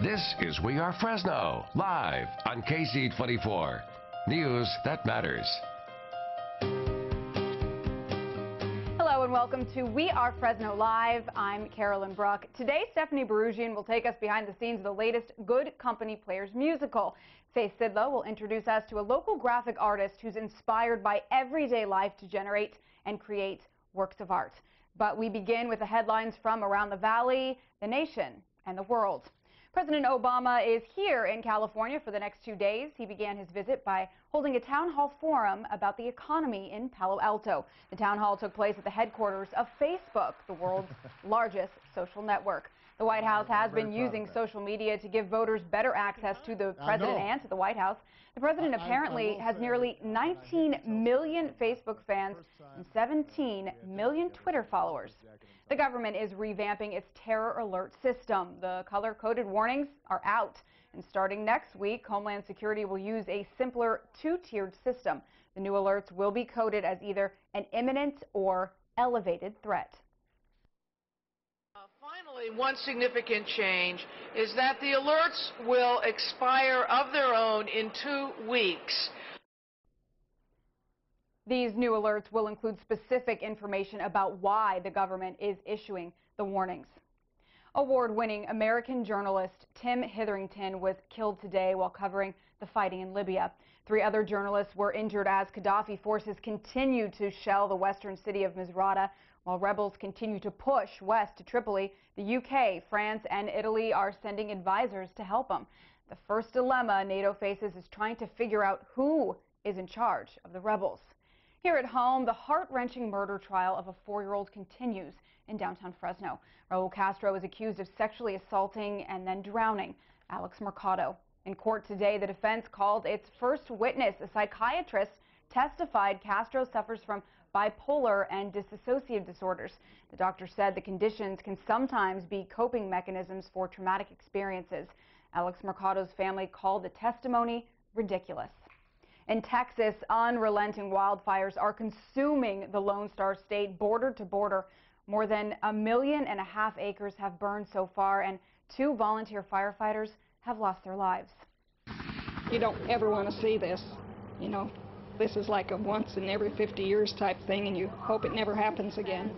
This is We Are Fresno, live on KC24. News that matters. Hello and welcome to We Are Fresno Live. I'm Carolyn Bruck. Today, Stephanie Barugian will take us behind the scenes of the latest Good Company Players musical. Faith Sidlow will introduce us to a local graphic artist who's inspired by everyday life to generate and create works of art. But we begin with the headlines from around the valley, the nation, and the world. President Obama is here in California for the next 2 days. He began his visit by holding a town hall forum about the economy in Palo Alto. The town hall took place at the headquarters of Facebook, the world's largest social network. The White House has been using social media to give voters better access to the president and to the White House. The president apparently has nearly 19 million Facebook fans and 17 million Twitter followers. The government is revamping its terror alert system. The color-coded warnings are out. And starting next week, Homeland Security will use a simpler two-tiered system. The new alerts will be coded as either an imminent or elevated threat. Finally, one significant change is that the alerts will expire of their own in 2 weeks. These new alerts will include specific information about why the government is issuing the warnings. Award-winning American journalist Tim Hetherington was killed today while covering the fighting in Libya. 3 other journalists were injured as Gaddafi forces continue to shell the western city of Misrata. While rebels continue to push west to Tripoli, the UK, France, and Italy are sending advisors to help them. The first dilemma NATO faces is trying to figure out who is in charge of the rebels. Here at home, the heart-wrenching murder trial of a 4-year-old continues in downtown Fresno. Raul Castro is accused of sexually assaulting and then drowning Alex Mercado. In court today, the defense called its first witness, a psychiatrist, testified Castro suffers from bipolar and dissociative disorders. The doctor said the conditions can sometimes be coping mechanisms for traumatic experiences. Alex Mercado's family called the testimony ridiculous. In Texas, unrelenting wildfires are consuming the Lone Star State border to border. More than 1.5 million acres have burned so far, and 2 volunteer firefighters have lost their lives. You don't ever want to see this, you know. This is like a once in every 50 years type thing, and you hope it never happens again.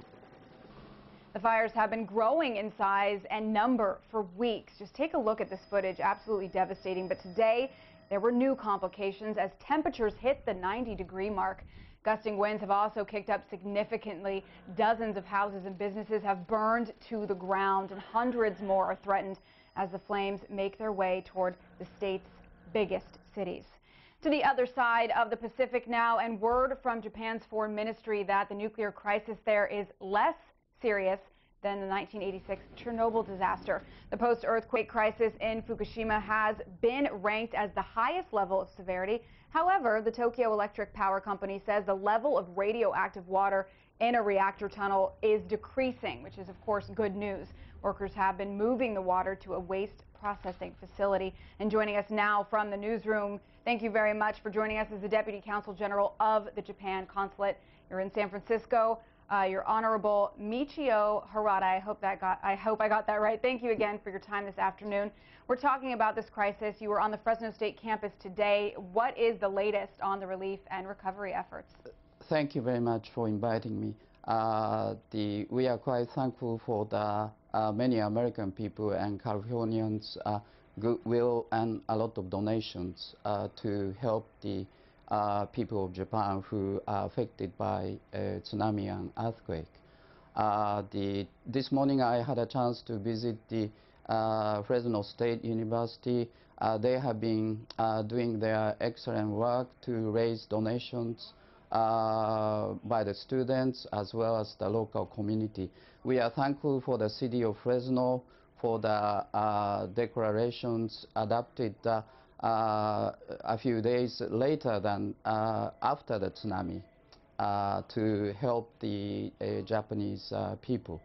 The fires have been growing in size and number for weeks. Just take a look at this footage, absolutely devastating. But today, there were new complications as temperatures hit the 90-degree mark. Gusting winds have also kicked up significantly. Dozens of houses and businesses have burned to the ground, and hundreds more are threatened as the flames make their way toward the state's biggest cities. To the other side of the Pacific now, and word from Japan's foreign ministry that the nuclear crisis there is less serious than the 1986 Chernobyl disaster. The post-earthquake crisis in Fukushima has been ranked as the highest level of severity. However, the Tokyo Electric Power Company says the level of radioactive water in a reactor tunnel is decreasing, which is, of course, good news. Workers have been moving the water to a waste processing facility. And joining us now from the newsroom, thank you very much for joining us, as the Deputy Consul General of the Japan Consulate. You're in San Francisco. Your Honorable Michio Harada. I hope I got that right. Thank you again for your time this afternoon. We're talking about this crisis. You were on the Fresno State campus today. What is the latest on the relief and recovery efforts? Thank you very much for inviting me. We are quite thankful for the many American people and Californians' goodwill and a lot of donations to help the people of Japan who are affected by tsunami and earthquake. This morning I had a chance to visit the Fresno State University. They have been doing their excellent work to raise donations by the students as well as the local community. We are thankful for the city of Fresno for the declarations adopted a few days later than after the tsunami to help the Japanese people.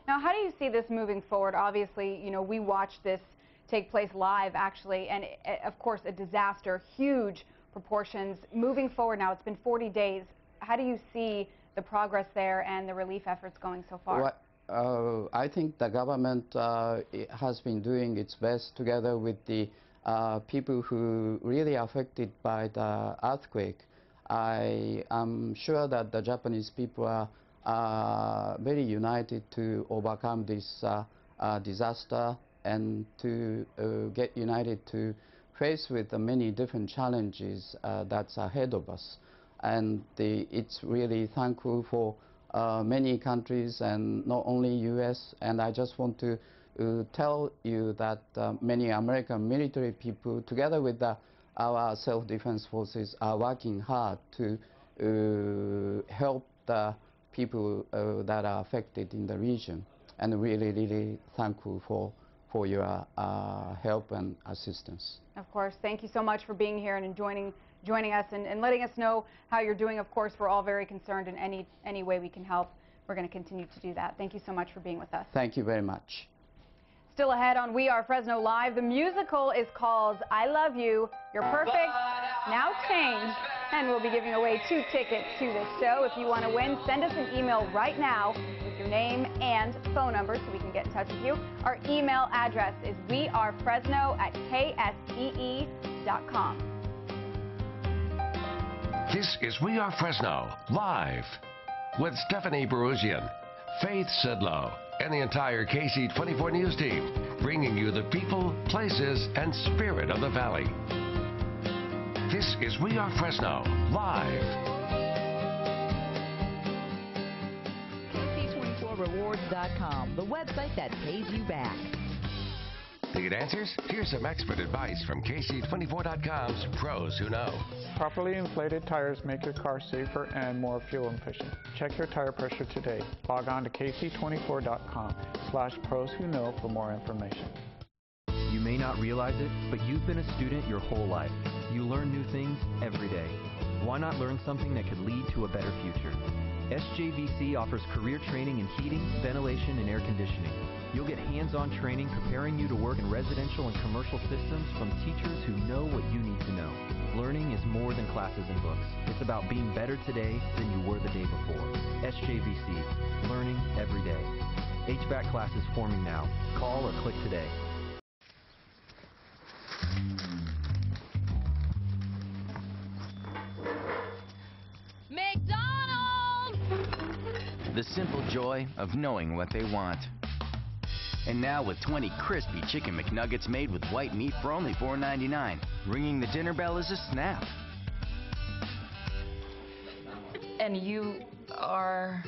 Now, how do you see this moving forward? Obviously, you know, we watched this take place live, actually, and of course, a disaster, huge proportions. Moving forward now, it's been 40 days. How do you see the progress there and the relief efforts going so far? I think the government has been doing its best together with the people who really affected by the earthquake. I am sure that the Japanese people are very united to overcome this disaster and to get united to face with the many different challenges that's ahead of us. And it's really thankful for many countries and not only U.S. And I just want to tell you that many American military people, together with our self-defense forces, are working hard to help the people that are affected in the region. And really, really thankful for your help and assistance. Of course. Thank you so much for being here and joining us and letting us know how you're doing. Of course, we're all very concerned in any way we can help. We're going to continue to do that. Thank you so much for being with us. Thank you very much. Still ahead on We Are Fresno Live, the musical is called I Love You, You're Perfect, Now Change, and we'll be giving away 2 tickets to this show. If you want to win, send us an email right now with your name and phone number so we can get in touch with you. Our email address is wearefresno@ksee.com. This is We Are Fresno, live, with Stephanie Baruzian, Faith Sidlow, and the entire KC24 News team, bringing you the people, places, and spirit of the Valley. This is We Are Fresno, live. KC24rewards.com, the website that pays you back. Need answers? Here's some expert advice from KC24.com's pros who know. Properly inflated tires make your car safer and more fuel efficient. Check your tire pressure today. Log on to kc24.com/pros who know for more information. You may not realize it, but you've been a student your whole life. You learn new things every day. Why not learn something that could lead to a better future? SJVC offers career training in heating, ventilation, and air conditioning. You'll get hands-on training preparing you to work in residential and commercial systems from teachers who know what you need to know. Learning is more than classes and books. It's about being better today than you were the day before. SJVC, learning every day. HVAC classes forming now. Call or click today. McDonald's! The simple joy of knowing what they want. And now with 20 crispy chicken McNuggets made with white meat for only $4.99. Ringing the dinner bell is a snap. And you are...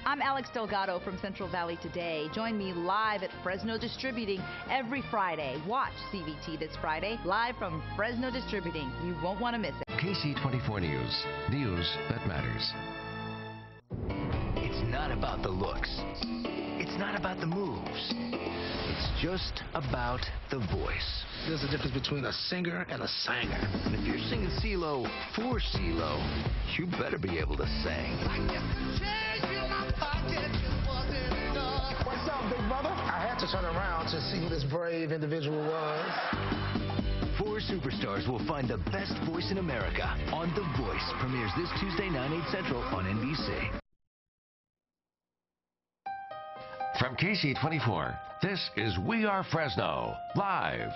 I'm Alex Delgado from Central Valley Today. Join me live at Fresno Distributing every Friday. Watch CVT this Friday, live from Fresno Distributing. You won't want to miss it. KC24 News, news that matters. It's not about the looks. It's not about the moves. It's just about the voice. There's a difference between a singer and a singer. And if you're singing CeeLo for CeeLo, you better be able to sing. What's up, big brother? I had to turn around to see who this brave individual was. 4 superstars will find the best voice in America on The Voice. Premieres this Tuesday, 9/8 Central on NBC. From KC24, this is We Are Fresno, live.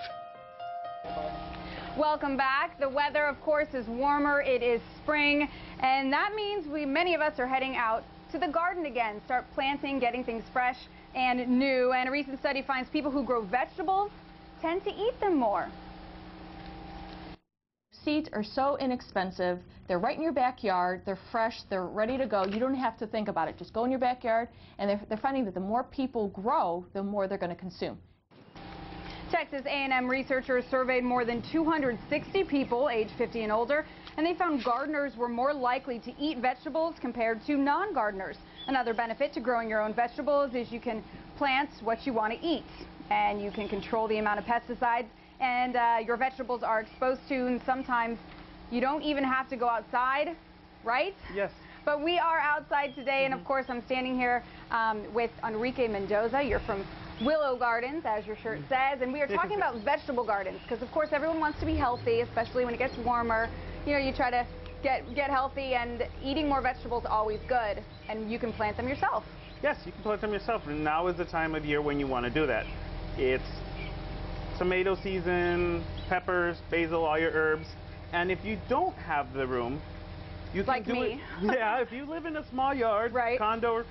Welcome back. The weather, of course, is warmer. It is spring, and that means many of us are heading out to the garden again, start planting, getting things fresh and new. And a recent study finds people who grow vegetables tend to eat them more. Seeds are so inexpensive. They're right in your backyard. They're fresh. They're ready to go. You don't have to think about it. Just go in your backyard, and they're finding that the more people grow, the more they're going to consume. Texas A&M researchers surveyed more than 260 people aged 50 and older, and they found gardeners were more likely to eat vegetables compared to non-gardeners. Another benefit to growing your own vegetables is you can plant what you want to eat, and you can control the amount of pesticides and your vegetables are exposed to, and sometimes you don't even have to go outside, right? Yes. But we are outside today, and of course I'm standing here with Enrique Mendoza. You're from Willow Gardens, as your shirt says, and we are talking about vegetable gardens because, of course, everyone wants to be healthy, especially when it gets warmer. You know, you try to get healthy, and eating more vegetables is always good, and you can plant them yourself. Yes, you can plant them yourself, and now is the time of year when you want to do that. It's tomato season, peppers, basil, all your herbs, and if you don't have the room, you can like do me. it. Yeah, if you live in a small yard, right. condo,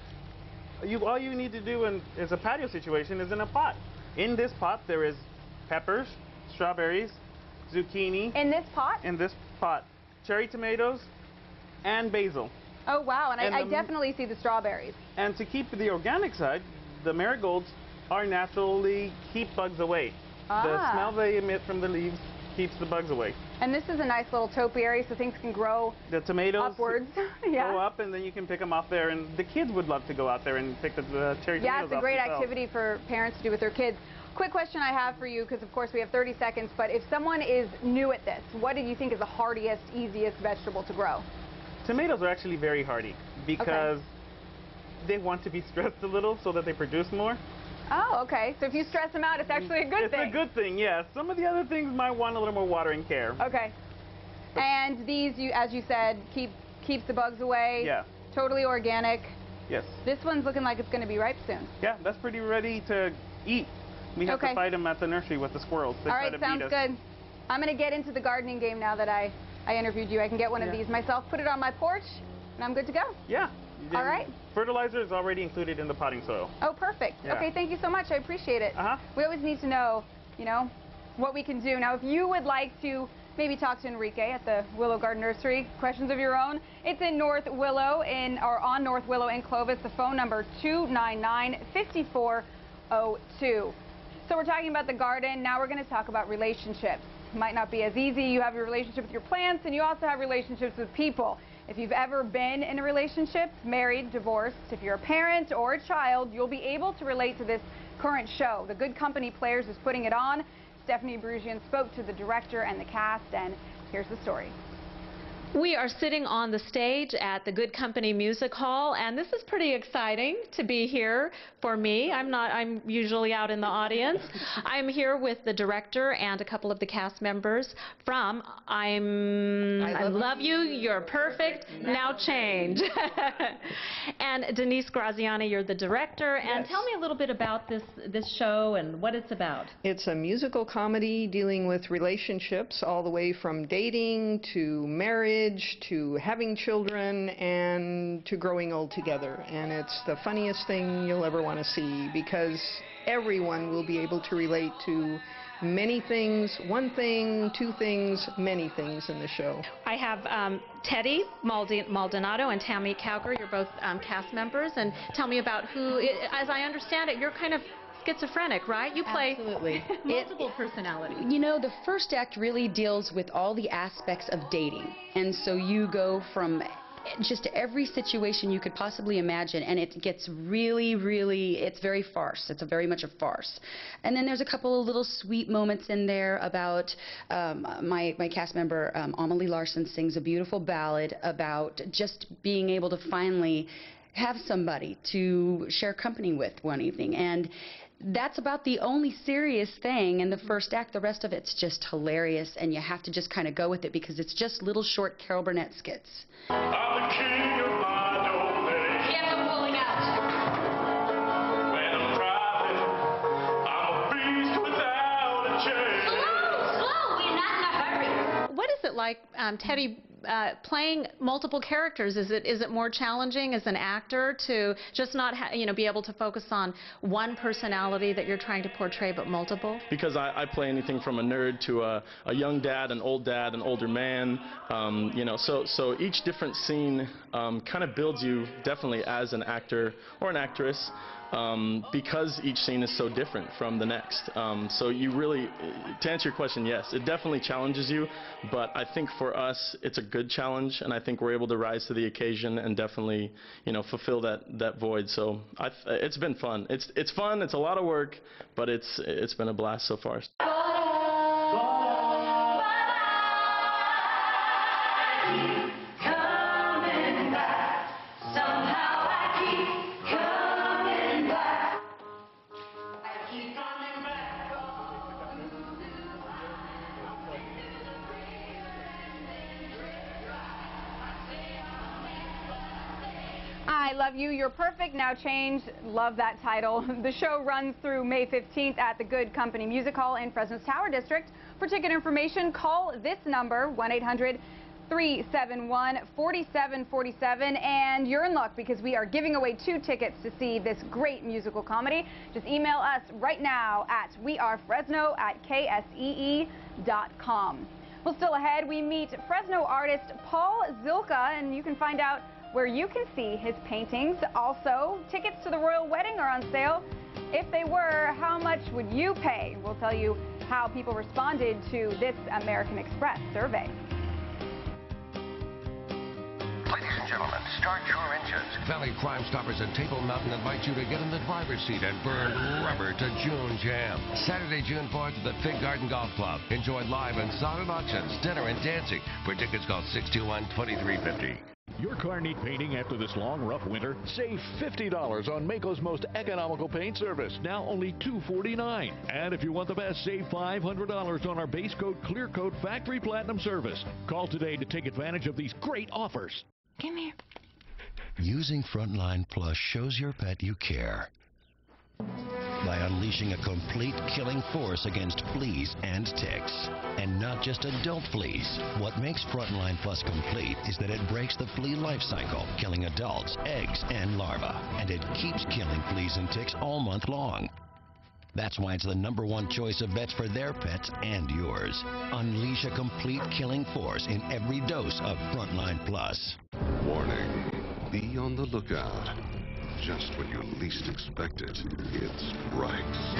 all you need to do is a patio situation is in a pot. In this pot, there is peppers, strawberries, zucchini. In this pot? In this pot. Cherry tomatoes and basil. Oh, wow. And I definitely see the strawberries. And to keep the organic side, the marigolds are naturally keep bugs away. The smell they emit from the leaves keeps the bugs away. And this is a nice little topiary, so things can grow the tomatoes upwards. Yeah. Go up, and then you can pick them off there. And the kids would love to go out there and pick the cherry tomatoes off. Yeah, it's a great activity for parents to do with their kids. Quick question I have for you, because of course we have 30 seconds, but if someone is new at this, what do you think is the hardiest, easiest vegetable to grow? Tomatoes are actually very hardy because they want to be stressed a little so that they produce more. Oh, okay. So if you stress them out, it's actually a good thing. It's a good thing, yes. Some of the other things might want a little more water and care. Okay. And these, as you said, keeps the bugs away. Yeah. Totally organic. Yes. This one's looking like it's going to be ripe soon. Yeah, that's pretty ready to eat. We have to fight them at the nursery with the squirrels. They All right, sounds good. I'm going to get into the gardening game now that I interviewed you. I can get one of these myself, put it on my porch, and I'm good to go. Yeah. All right. Fertilizer is already included in the potting soil. Oh, perfect. Yeah. Okay, thank you so much. I appreciate it. We always need to know, what we can do. Now, if you would like to maybe talk to Enrique at the Willow Garden Nursery, questions of your own, it's in North Willow, on North Willow in Clovis. The phone number 299-5402. So we're talking about the garden. Now we're going to talk about relationships. Might not be as easy. You have your relationship with your plants, and you also have relationships with people. If you've ever been in a relationship, married, divorced, if you're a parent or a child, you'll be able to relate to this current show. The Good Company Players is putting it on. Stephanie Brugian spoke to the director and the cast, and here's the story. We are sitting on the stage at the Good Company Music Hall, and this is pretty exciting to be here for me. I'm usually out in the audience. I'm here with the director and a couple of the cast members from I Love You, You're Perfect, Now Change. And Denise Graziani, you're the director, and tell me a little bit about this show and what it's about. It's a musical comedy dealing with relationships all the way from dating to marriage to having children and to growing old together. And it's the funniest thing you'll ever want to see because everyone will be able to relate to many things, one thing, two things, many things in the show. I have Teddy Maldonado and Tammy Cowger. You're both cast members. And tell me about as I understand it, you're kind of schizophrenic, right? You play multiple personalities. You know, the first act really deals with all the aspects of dating. And so you go from just every situation you could possibly imagine, and it gets really, it's very farce. It's very much a farce. And then there's a couple of little sweet moments in there about my cast member, Amelie Larson, sings a beautiful ballad about just being able to finally have somebody to share company with one evening. And that's about the only serious thing in the first act. The rest of it's just hilarious, and you have to just kind of go with it because it's just little short Carol Burnett skits. I'm the king of my domain. Yes, I'm pulling out. When I'm driving, I'm a beast without a chain. Slow, we're not in a hurry. What is it like, Teddy, playing multiple characters? Is it more challenging as an actor to just not be able to focus on one personality that you're trying to portray, but multiple? Because I play anything from a nerd to a young dad, an older man. So each different scene kind of builds you definitely as an actor or an actress. Because each scene is so different from the next. So you really, to answer your question, yes, it definitely challenges you, but I think for us, it's a good challenge, and I think we're able to rise to the occasion and definitely, fulfill that void. So it's been fun. It's fun, it's a lot of work, but it's been a blast so far. Love You, You're Perfect, Now Change. Love that title. The show runs through May 15th at the Good Company Music Hall in Fresno's Tower District. For ticket information, call this number, 1-800-371-4747, and you're in luck because we are giving away 2 tickets to see this great musical comedy. Just email us right now at wearefresno@ksee.com. Well, still ahead, we meet Fresno artist Paul Zilka, and you can find out where you can see his paintings. Also, tickets to the royal wedding are on sale. If they were, how much would you pay? We'll tell you how people responded to this American Express survey. Ladies and gentlemen, start your engines. Valley Crime Stoppers and Table Mountain invite you to get in the driver's seat and burn rubber to June Jam. Saturday, June 4th at the Fig Garden Golf Club. Enjoy live and silent auctions, dinner, and dancing. For tickets, call 621-2350. Your car need painting after this long, rough winter? Save $50 on Maaco's most economical paint service, now only $249. And if you want the best, save $500 on our base coat, clear coat, factory platinum service. Call today to take advantage of these great offers. Come here. Using Frontline Plus shows your pet you care by unleashing a complete killing force against fleas and ticks. And not just adult fleas. What makes Frontline Plus complete is that it breaks the flea life cycle, killing adults, eggs, and larvae. And it keeps killing fleas and ticks all month long. That's why it's the #1 choice of vets for their pets and yours. Unleash a complete killing force in every dose of Frontline Plus. Warning, be on the lookout. Just when you least expect it, it strikes.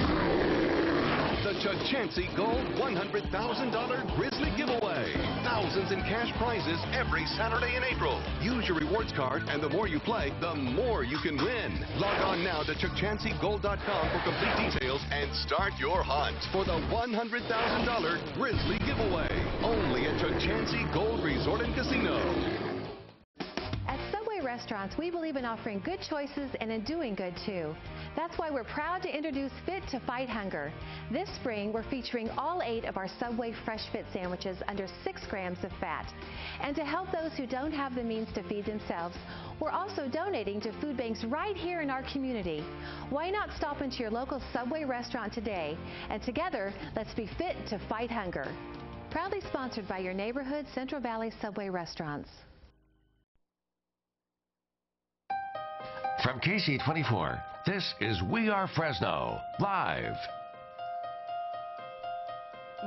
The Chachansey Gold $100,000 Grizzly Giveaway. Thousands in cash prizes every Saturday in April. Use your rewards card, and the more you play, the more you can win. Log on now to ChachanseyGold.com for complete details and start your hunt for the $100,000 Grizzly Giveaway. Only at Chachansey Gold Resort and Casino. At Subway Restaurants, we believe in offering good choices and in doing good too. That's why we're proud to introduce Fit to Fight Hunger. This spring, we're featuring all 8 of our Subway Fresh Fit sandwiches under 6 grams of fat. And to help those who don't have the means to feed themselves, we're also donating to food banks right here in our community. Why not stop into your local Subway restaurant today? And together, let's be fit to fight hunger. Proudly sponsored by your neighborhood Central Valley Subway restaurants. From KC24, this is We Are Fresno, live.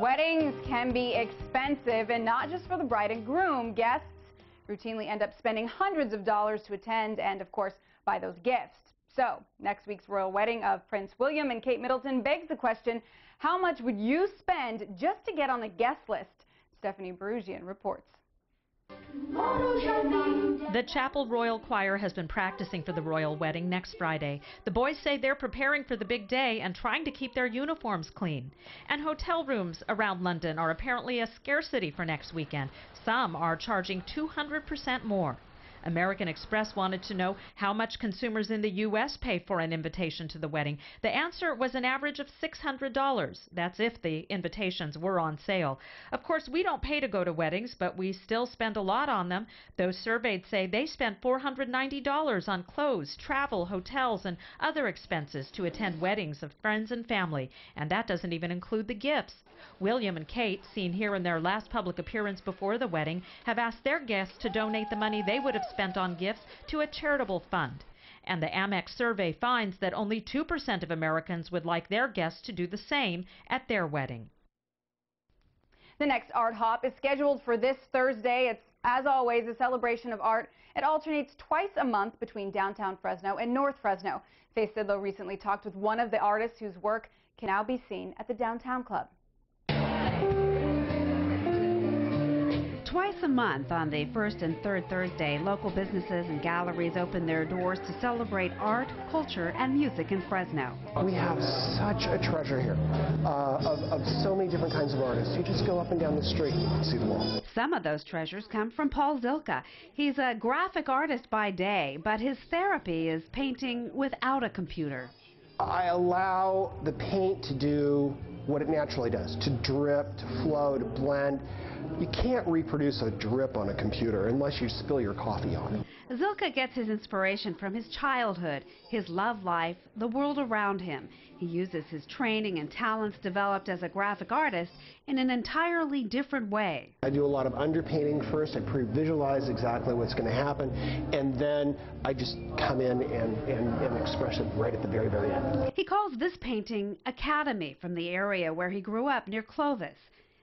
Weddings can be expensive, and not just for the bride and groom. Guests routinely end up spending hundreds of dollars to attend and, of course, buy those gifts. So, next week's royal wedding of Prince William and Kate Middleton begs the question, how much would you spend just to get on the guest list? Stephanie Berugian reports. The Chapel Royal Choir has been practicing for the royal wedding next Friday. The boys say they're preparing for the big day and trying to keep their uniforms clean. And hotel rooms around London are apparently a scarcity for next weekend. Some are charging 200% more. American Express wanted to know how much consumers in the U.S. pay for an invitation to the wedding. The answer was an average of $600. That's if the invitations were on sale. Of course, we don't pay to go to weddings, but we still spend a lot on them. Those surveyed say they spent $490 on clothes, travel, hotels, and other expenses to attend weddings of friends and family. And that doesn't even include the gifts. William and Kate, seen here in their last public appearance before the wedding, have asked their guests to donate the money they would have spent on gifts to a charitable fund. And the Amex survey finds that only 2% of Americans would like their guests to do the same at their wedding. The next Art Hop is scheduled for this Thursday. It's, as always, a celebration of art. It alternates twice a month between downtown Fresno and North Fresno. Faith Sidlow recently talked with one of the artists whose work can now be seen at the Downtown Club. Twice a month on the first and third Thursday, local businesses and galleries open their doors to celebrate art, culture, and music in Fresno. We have such a treasure here of so many different kinds of artists. You just go up and down the street and see them all. Some of those treasures come from Paul Zilka. He's a graphic artist by day, but his therapy is painting without a computer. I allow the paint to do what it naturally does, to drip, to flow, to blend. You can't reproduce a drip on a computer unless you spill your coffee on it. Zilka gets his inspiration from his childhood, his love life, the world around him. He uses his training and talents developed as a graphic artist in an entirely different way. I do a lot of underpainting first. I pre-visualize exactly what's going to happen, and then I just come in and express it right at the very, very end. He calls this painting Academy, from the area where he grew up near Clovis.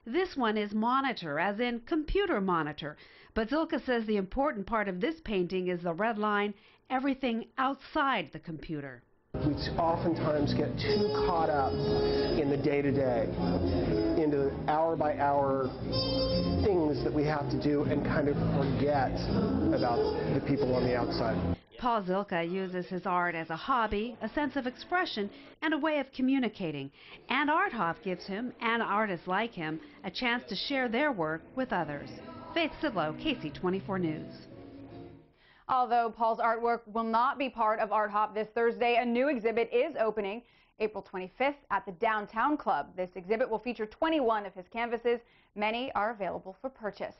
This one is monitor, as in computer monitor. But Zilka says the important part of this painting is the red line, everything outside the computer. We oftentimes get too caught up in the day-to-day, into hour-by-hour things that we have to do and kind of forget about the people on the outside. Paul Zilka uses his art as a hobby, a sense of expression, and a way of communicating. And Art Hop gives him, and artists like him, a chance to share their work with others. Faith Sidlow, KC24 News. Although Paul's artwork will not be part of Art Hop this Thursday, a new exhibit is opening April 25th at the Downtown Club. This exhibit will feature 21 of his canvases. Many are available for purchase.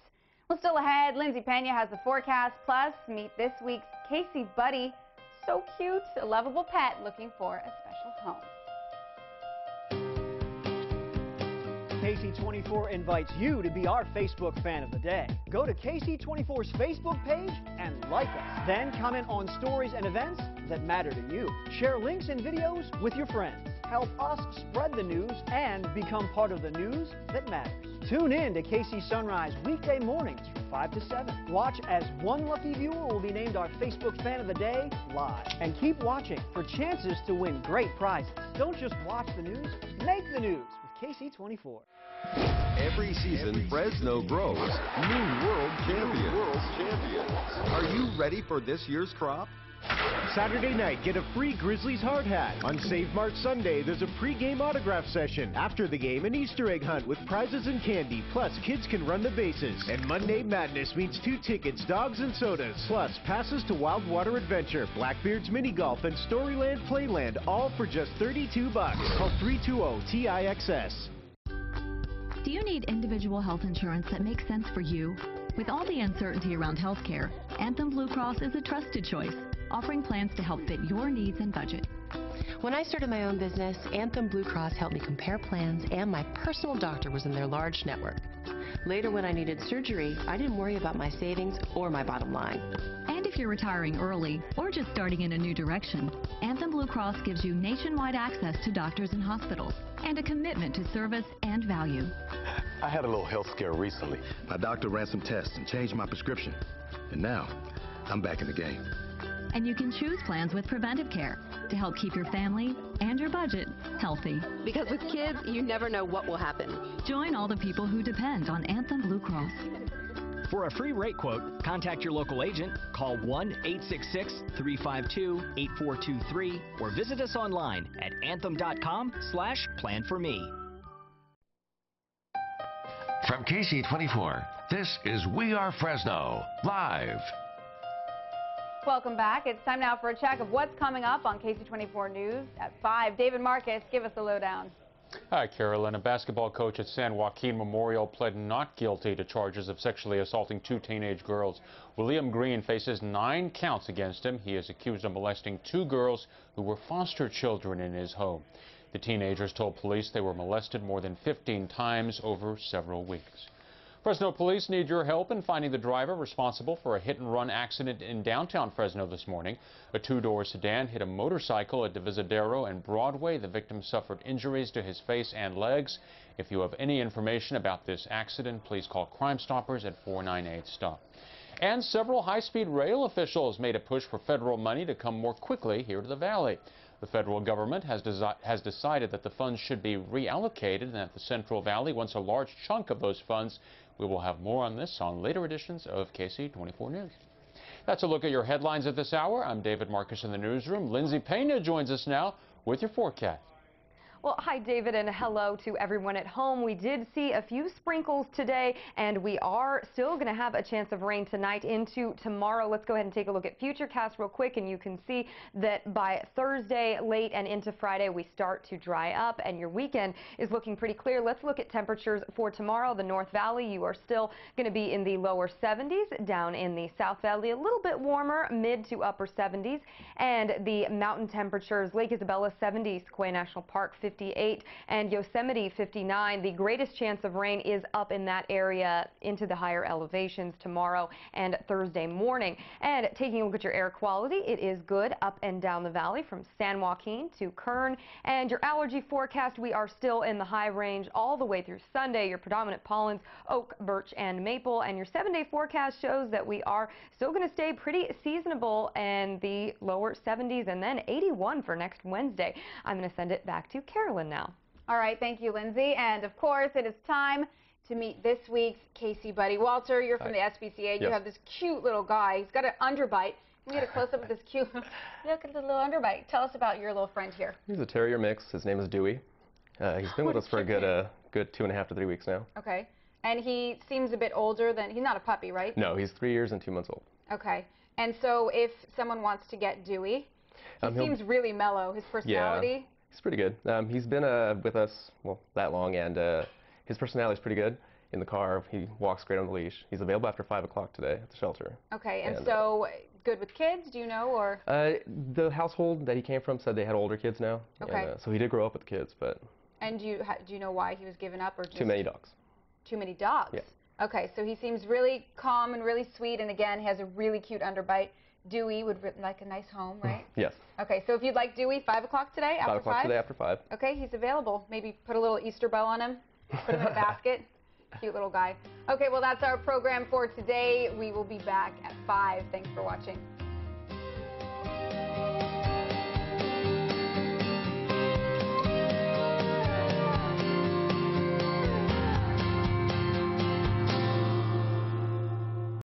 Well, still ahead, Lindsay Pena has the forecast. Plus, meet this week's Casey Buddy. So cute, a lovable pet looking for a special home. KC24 invites you to be our Facebook fan of the day. Go to KC24's Facebook page and like us. Then comment on stories and events that matter to you. Share links and videos with your friends. Help us spread the news and become part of the news that matters. Tune in to KC Sunrise weekday mornings from 5 to 7. Watch as one lucky viewer will be named our Facebook Fan of the Day live. And keep watching for chances to win great prizes. Don't just watch the news, make the news with KC24. Every season, Fresno grows new world champions. Are you ready for this year's crop? Saturday night, get a free Grizzlies hard hat. On Save March Sunday, there's a pre-game autograph session. After the game, an Easter egg hunt with prizes and candy. Plus, kids can run the bases. And Monday Madness means 2 tickets, dogs and sodas. Plus, passes to Wild Water Adventure, Blackbeard's Mini Golf, and Storyland Playland, all for just $32. Call 320-TIXS. Do you need individual health insurance that makes sense for you? With all the uncertainty around healthcare, Anthem Blue Cross is a trusted choice, offering plans to help fit your needs and budget. When I started my own business, Anthem Blue Cross helped me compare plans, and my personal doctor was in their large network. Later, when I needed surgery, I didn't worry about my savings or my bottom line. And if you're retiring early or just starting in a new direction, Anthem Blue Cross gives you nationwide access to doctors and hospitals and a commitment to service and value. I had a little health scare recently. My doctor ran some tests and changed my prescription. And now, I'm back in the game. And you can choose plans with preventive care to help keep your family and your budget healthy. Because with kids, you never know what will happen. Join all the people who depend on Anthem Blue Cross. For a free rate quote, contact your local agent, call 1-866-352-8423, or visit us online at anthem.com/planforme. From KC24, this is We Are Fresno, live. Welcome back. It's time now for a check of what's coming up on KC24 News at 5. David Marcus, give us the lowdown. Hi, Carolyn. A basketball coach at San Joaquin Memorial pled not guilty to charges of sexually assaulting 2 teenage girls. William Green faces 9 counts against him. He is accused of molesting 2 girls who were foster children in his home. The teenagers told police they were molested more than 15 times over several weeks. Fresno police need your help in finding the driver responsible for a hit-and-run accident in downtown Fresno this morning. A 2-door sedan hit a motorcycle at Divisadero and Broadway. The victim suffered injuries to his face and legs. If you have any information about this accident, please call Crime Stoppers at 498-STOP. And several high-speed rail officials made a push for federal money to come more quickly here to the valley. The federal government has decided that the funds should be reallocated and that the Central Valley wants a large chunk of those funds. We will have more on this on later editions of KC24 News. That's a look at your headlines at this hour. I'm David Marcus in the newsroom. Lindsay Pena joins us now with your forecast. Well, hi, David, and hello to everyone at home. We did see a few sprinkles today, and we are still going to have a chance of rain tonight into tomorrow. Let's go ahead and take a look at Futurecast real quick, and you can see that by Thursday late and into Friday, we start to dry up, and your weekend is looking pretty clear. Let's look at temperatures for tomorrow. The North Valley, you are still going to be in the lower 70s. Down in the South Valley, a little bit warmer, mid to upper 70s. And the mountain temperatures, Lake Isabella 70, Sequoia National Park 58, and Yosemite 59. The greatest chance of rain is up in that area into the higher elevations tomorrow and Thursday morning. And taking a look at your air quality, it is good up and down the valley from San Joaquin to Kern. And your allergy forecast, we are still in the high range all the way through Sunday. Your predominant pollens, oak, birch, and maple. And your 7-day forecast shows that we are still going to stay pretty seasonable in the lower 70s and then 81 for next Wednesday. I'm going to send it back to Carolyn now. All right, thank you, Lindsay. And of course, it is time to meet this week's Casey buddy. Walter, you're from the SPCA. And You have this cute little guy. He's got an underbite. Can we get a close-up of this cute, look at the little underbite. Tell us about your little friend here. He's a terrier mix. His name is Dewey. He's been with us for a good 2.5 to 3 weeks now. Okay. And he seems a bit older than, he's not a puppy, right? No, he's 3 years and 2 months old. Okay. And so if someone wants to get Dewey, he seems really mellow. His personality. Yeah, he's pretty good. He's been with us, well, that long, and his personality is pretty good. In the car, he walks great on the leash. He's available after 5 o'clock today at the shelter. Okay, and so good with kids, do you know, or? The household that he came from said they had older kids now. Okay. And, so he did grow up with the kids, but. And do you know why he was given up, or just? Too many dogs. Too many dogs? Yeah. Okay, so he seems really calm and really sweet, and again, has a really cute underbite. Dewey would like a nice home, right? Yes. Okay, so if you'd like Dewey, 5 o'clock today, after 5? 5 o'clock today after 5. Okay, he's available. Maybe put a little Easter bow on him, put him in a basket. Cute little guy. Okay, well, that's our program for today. We will be back at 5. Thanks for watching.